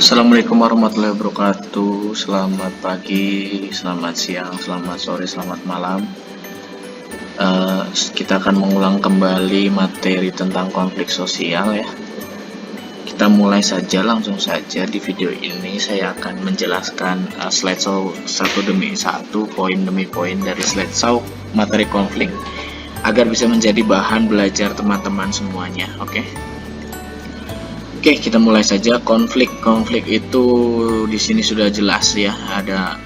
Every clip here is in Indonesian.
Assalamualaikum warahmatullahi wabarakatuh. Selamat pagi, selamat siang, selamat sore, selamat malam. Kita akan mengulang kembali materi tentang konflik sosial ya. Kita mulai saja, langsung saja. Di video ini saya akan menjelaskan slideshow satu demi satu, poin demi poin dari slideshow materi konflik agar bisa menjadi bahan belajar teman-teman semuanya. Oke, kita mulai saja. Konflik itu di sini sudah jelas ya. Ada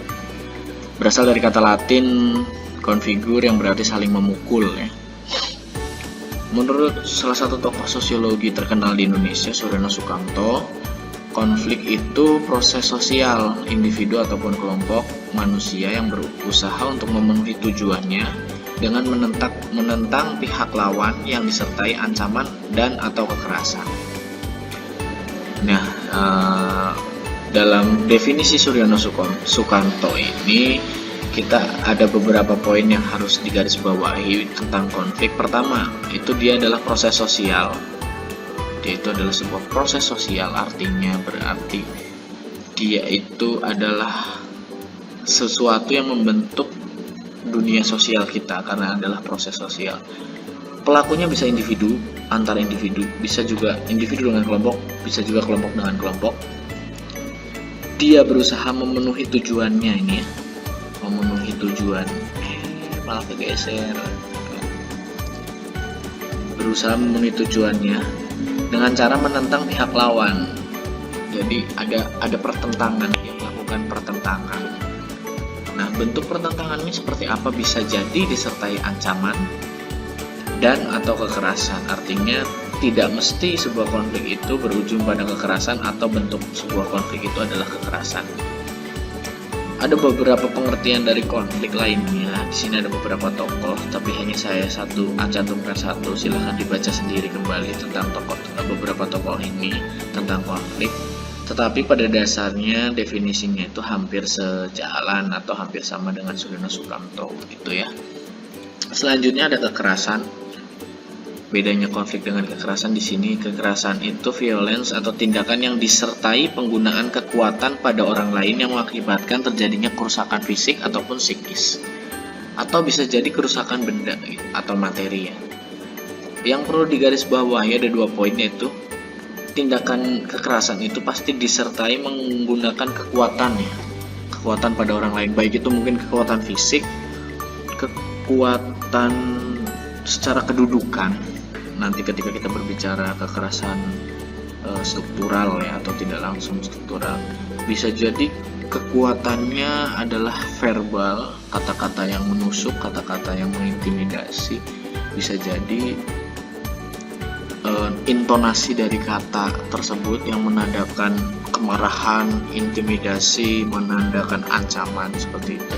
berasal dari kata Latin konfigur yang berarti saling memukul ya. Menurut salah satu tokoh sosiologi terkenal di Indonesia, Suryono Sukamto, konflik itu proses sosial individu ataupun kelompok manusia yang berusaha untuk memenuhi tujuannya dengan menentang pihak lawan yang disertai ancaman dan atau kekerasan. Nah, dalam definisi Suryono Sukamto ini kita ada beberapa poin yang harus digarisbawahi tentang konflik. Pertama, itu dia adalah proses sosial. Dia itu adalah sebuah proses sosial, artinya berarti dia itu adalah sesuatu yang membentuk dunia sosial kita karena adalah proses sosial. Pelakunya bisa individu, antar individu, bisa juga individu dengan kelompok, bisa juga kelompok dengan kelompok. Dia berusaha memenuhi tujuannya ini ya, memenuhi tujuan, malah kegeser. Berusaha memenuhi tujuannya dengan cara menentang pihak lawan. Jadi ada pertentangan, yang melakukan pertentangan. Nah, bentuk pertentangannya seperti apa? Bisa jadi disertai ancaman dan atau kekerasan. Artinya tidak mesti sebuah konflik itu berujung pada kekerasan atau bentuk sebuah konflik itu adalah kekerasan. Ada beberapa pengertian dari konflik lainnya. Di sini ada beberapa tokoh, tapi hanya saya cantumkan satu. Silahkan dibaca sendiri kembali tentang beberapa tokoh ini tentang konflik. Tetapi pada dasarnya definisinya itu hampir sejalan atau hampir sama dengan Suryono Sukamto gitu ya. Selanjutnya ada kekerasan. Bedanya konflik dengan kekerasan di sini, kekerasan itu violence atau tindakan yang disertai penggunaan kekuatan pada orang lain yang mengakibatkan terjadinya kerusakan fisik ataupun psikis. Atau bisa jadi kerusakan benda atau materi ya. Yang perlu digarisbawahi ada 2 poin, yaitu tindakan kekerasan itu pasti disertai menggunakan kekuatan ya. Kekuatan pada orang lain, baik itu mungkin kekuatan fisik, kekuatan secara kedudukan. Nanti ketika kita berbicara kekerasan struktural ya, atau tidak langsung struktural, bisa jadi kekuatannya adalah verbal, kata-kata yang menusuk, kata-kata yang mengintimidasi. Bisa jadi intonasi dari kata tersebut yang menandakan kemarahan, intimidasi, menandakan ancaman, seperti itu.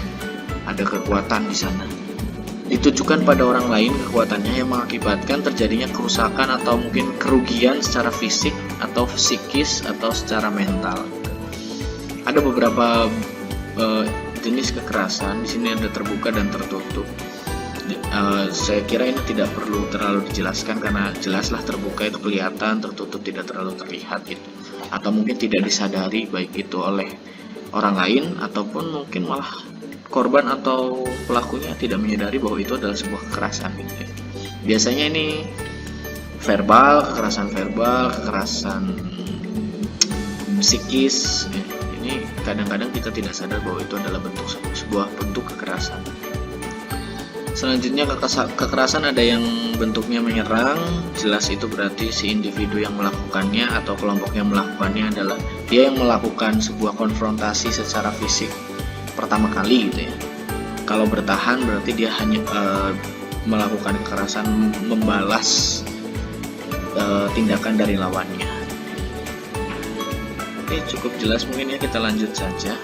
Ada kekuatan di sana. Ditujukan pada orang lain kekuatannya yang mengakibatkan terjadinya kerusakan atau mungkin kerugian secara fisik atau psikis atau secara mental. Ada beberapa jenis kekerasan. Di sini ada terbuka dan tertutup. Saya kira ini tidak perlu terlalu dijelaskan karena jelaslah terbuka itu kelihatan, tertutup tidak terlalu terlihat gitu. Atau mungkin tidak disadari baik itu oleh orang lain ataupun mungkin malah korban atau pelakunya tidak menyadari bahwa itu adalah sebuah kekerasan gitu ya. Biasanya ini verbal, kekerasan psikis ya. Ini kadang-kadang kita tidak sadar bahwa itu adalah sebuah bentuk kekerasan. Selanjutnya kekerasan ada yang bentuknya menyerang, jelas itu berarti si individu yang melakukannya atau kelompok yang melakukannya adalah dia yang melakukan sebuah konfrontasi secara fisik pertama kali gitu ya. Kalau bertahan berarti dia hanya melakukan kekerasan, membalas tindakan dari lawannya. Oke, cukup jelas mungkin ya, kita lanjut saja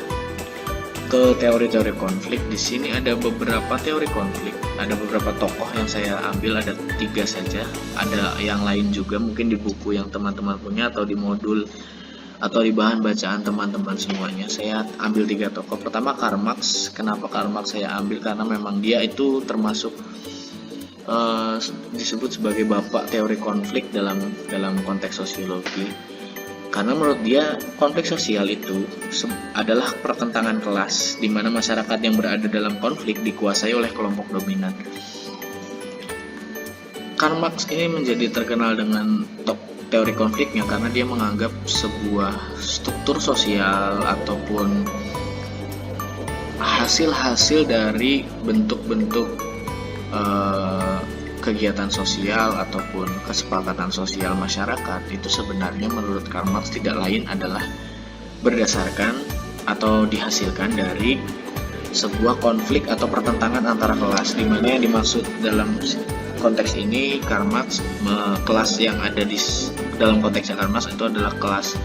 ke teori-teori konflik. Di sini ada beberapa teori konflik, ada beberapa tokoh yang saya ambil, ada 3 saja. Ada yang lain juga mungkin di buku yang teman-teman punya atau di modul atau di bahan bacaan teman-teman semuanya. Saya ambil 3 tokoh. Pertama Karl Marx. Kenapa Karl Marx saya ambil? Karena memang dia itu termasuk disebut sebagai bapak teori konflik dalam konteks sosiologi. Karena menurut dia konflik sosial itu adalah pertentangan kelas, di mana masyarakat yang berada dalam konflik dikuasai oleh kelompok dominan. Karl Marx ini menjadi terkenal dengan teori konfliknya karena dia menganggap sebuah struktur sosial ataupun hasil-hasil dari bentuk-bentuk kegiatan sosial ataupun kesepakatan sosial masyarakat itu sebenarnya menurut Karl Marx tidak lain adalah berdasarkan atau dihasilkan dari sebuah konflik atau pertentangan antara kelas, di mana yang dimaksud dalam konteks ini Karl Marx, kelas yang ada di dalam konteksnya Karl Marx itu adalah kelas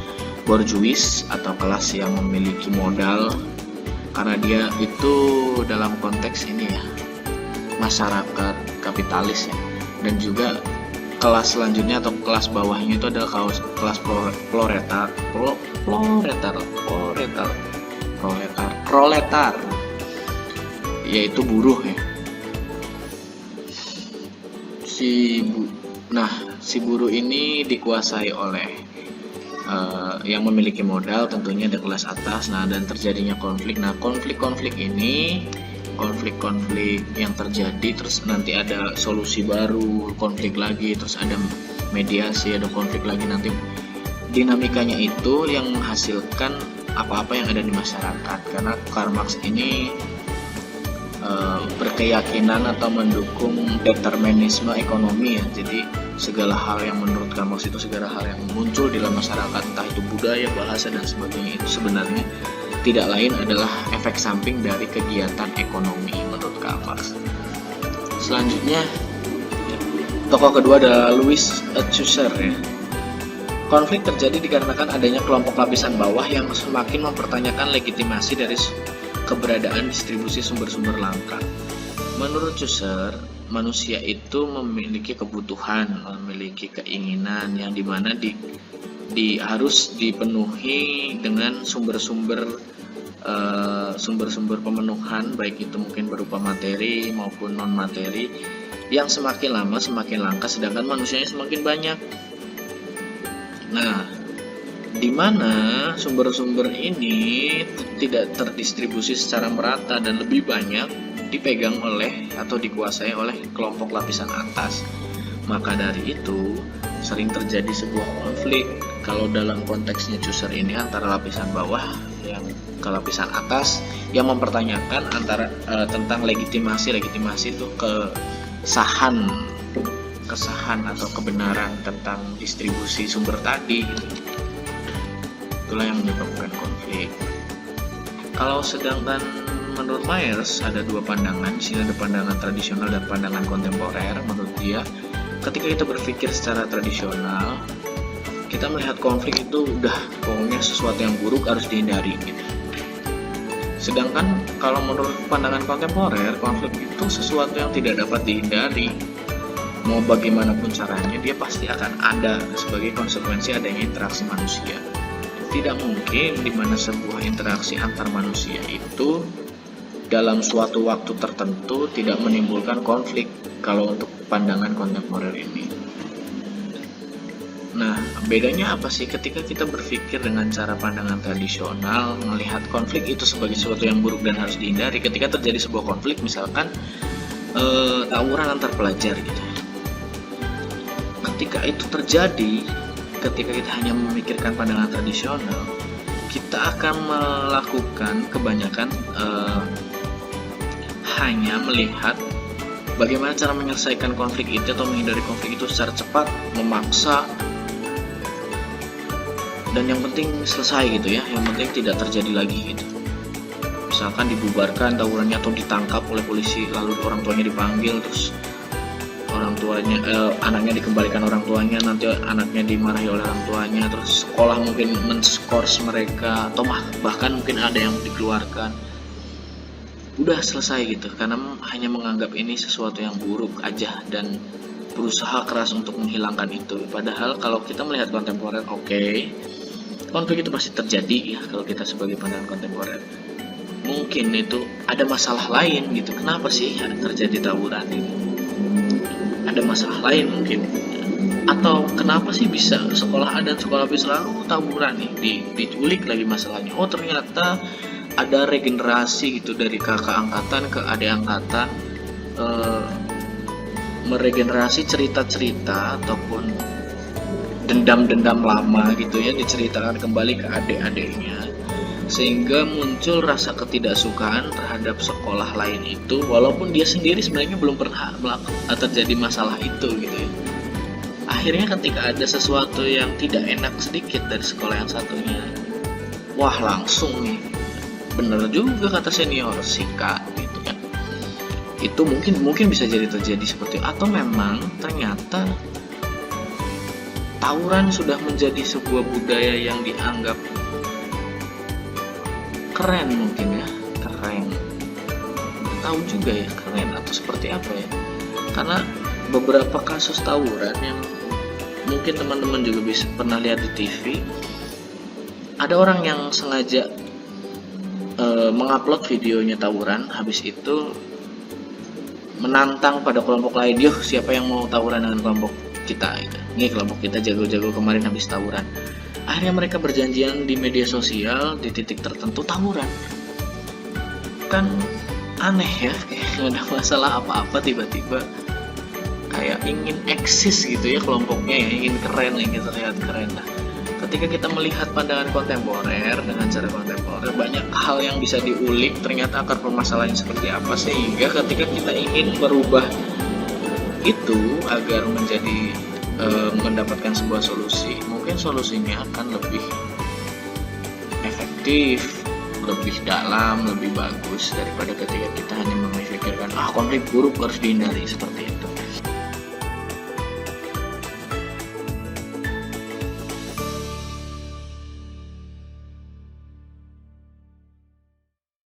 borjuis atau kelas yang memiliki modal, karena dia itu dalam konteks ini ya masyarakat kapitalis ya. Dan juga kelas selanjutnya atau kelas bawahnya itu adalah kelas proletar, yaitu buruh ya. Si buruh ini dikuasai oleh yang memiliki modal, tentunya ada kelas atas. Nah, dan terjadinya konflik. Nah, konflik yang terjadi, terus nanti ada solusi baru, konflik lagi, terus ada mediasi, ada konflik lagi, nanti dinamikanya itu yang menghasilkan apa-apa yang ada di masyarakat. Karena Karl Marx ini berkeyakinan atau mendukung determinisme ekonomi ya. Jadi segala hal yang menurut Karl Marx itu, segala hal yang muncul di dalam masyarakat, entah itu budaya, bahasa, dan sebagainya, itu sebenarnya tidak lain adalah efek samping dari kegiatan ekonomi menurut Karl Marx. Selanjutnya, tokoh kedua adalah Louis Althusser ya. Konflik terjadi dikarenakan adanya kelompok lapisan bawah yang semakin mempertanyakan legitimasi dari keberadaan distribusi sumber-sumber langka. Menurut Althusser, manusia itu memiliki kebutuhan, memiliki keinginan yang dimana harus dipenuhi dengan sumber-sumber pemenuhan, baik itu mungkin berupa materi maupun non materi, yang semakin lama semakin langka, sedangkan manusianya semakin banyak. Nah, di mana sumber-sumber ini tidak terdistribusi secara merata dan lebih banyak dipegang oleh atau dikuasai oleh kelompok lapisan atas. Maka dari itu sering terjadi sebuah konflik kalau dalam konteksnya Althusser ini antara lapisan bawah yang ke lapisan atas yang mempertanyakan tentang legitimasi itu kesahan atau kebenaran tentang distribusi sumber tadi gitu. Itulah yang menyebabkan konflik. Kalau sedangkan menurut Myers ada dua pandangan, di sini ada pandangan tradisional dan pandangan kontemporer. Menurut dia, ketika kita berpikir secara tradisional, kita melihat konflik itu udah pokoknya sesuatu yang buruk, harus dihindari gitu. Sedangkan kalau menurut pandangan kontemporer, konflik itu sesuatu yang tidak dapat dihindari. Mau bagaimanapun caranya, dia pasti akan ada sebagai konsekuensi adanya interaksi manusia. Tidak mungkin di mana sebuah interaksi antar manusia itu dalam suatu waktu tertentu tidak menimbulkan konflik kalau untuk pandangan kontemporer ini. Nah, bedanya apa sih ketika kita berpikir dengan cara pandangan tradisional, melihat konflik itu sebagai sesuatu yang buruk dan harus dihindari. Ketika terjadi sebuah konflik, misalkan tawuran antar pelajar gitu. Ketika itu terjadi, ketika kita hanya memikirkan pandangan tradisional, kita akan melakukan kebanyakan hanya melihat bagaimana cara menyelesaikan konflik itu atau menghindari konflik itu secara cepat, memaksa, dan yang penting selesai gitu ya, yang penting tidak terjadi lagi gitu. Misalkan dibubarkan tawurannya atau ditangkap oleh polisi, lalu orang tuanya dipanggil, terus anaknya dikembalikan orang tuanya, nanti anaknya dimarahi oleh orang tuanya, terus sekolah mungkin menskors mereka, atau bahkan mungkin ada yang dikeluarkan. Udah selesai gitu, karena hanya menganggap ini sesuatu yang buruk aja dan berusaha keras untuk menghilangkan itu. Padahal kalau kita melihat kontemporer, konflik itu pasti terjadi ya kalau kita sebagai pandangan kontemporer. Mungkin itu ada masalah lain gitu. Kenapa sih terjadi tawuran ini? Ada masalah lain mungkin. Atau kenapa sih bisa sekolah A dan sekolah B selalu tawuran nih, diculik lagi masalahnya. Oh ternyata ada regenerasi gitu dari kakak angkatan ke adik angkatan, meregenerasi cerita-cerita ataupun dendam-dendam lama gitu ya, diceritakan kembali ke adik-adiknya, sehingga muncul rasa ketidaksukaan terhadap sekolah lain itu, walaupun dia sendiri sebenarnya belum pernah terjadi masalah itu gitu ya. Akhirnya ketika ada sesuatu yang tidak enak sedikit dari sekolah yang satunya, wah langsung nih, bener juga kata senior, sikat gitu kan. Itu mungkin bisa jadi terjadi seperti itu. Atau memang ternyata tawuran sudah menjadi sebuah budaya yang dianggap keren mungkin ya, keren. Tahu juga ya keren atau seperti apa ya. Karena beberapa kasus tawuran yang mungkin teman-teman juga bisa pernah lihat di TV, ada orang yang sengaja mengupload videonya tawuran, habis itu menantang pada kelompok lain, yuk siapa yang mau tawuran dengan kelompok kita gitu. Nih kelompok kita jago-jago kemarin habis tawuran. Akhirnya mereka berjanjian di media sosial di titik tertentu tawuran. Kan aneh ya, kayak gak ada masalah apa-apa tiba-tiba kayak ingin eksis gitu ya kelompoknya ya, ingin keren, ingin terlihat keren. Nah, ketika kita melihat pandangan kontemporer dengan cara kontemporer, banyak hal yang bisa diulik ternyata akar permasalahannya seperti apa, sehingga ketika kita ingin merubah itu agar menjadi mendapatkan sebuah solusi, mungkin solusinya akan lebih efektif, lebih dalam, lebih bagus daripada ketika kita hanya memikirkan konflik buruk harus dihindari seperti itu.